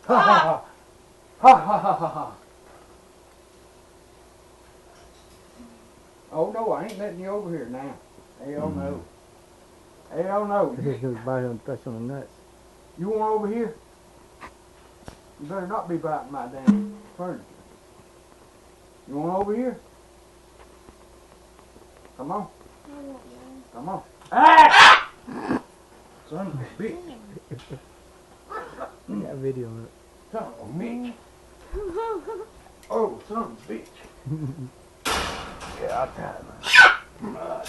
Ha ha ha. Ha ha ha ha ha. Oh no, I ain't letting you over here now. Hell no. Hell no. He's going to bite him and touch on the nuts. You want over here? You better not be biting my damn furniture. You want over here? Come on. Come on. Ah! Son of a bitch. I got video on it. Son of a bitch. Oh, son of a bitch. Yeah, I'll try it, man.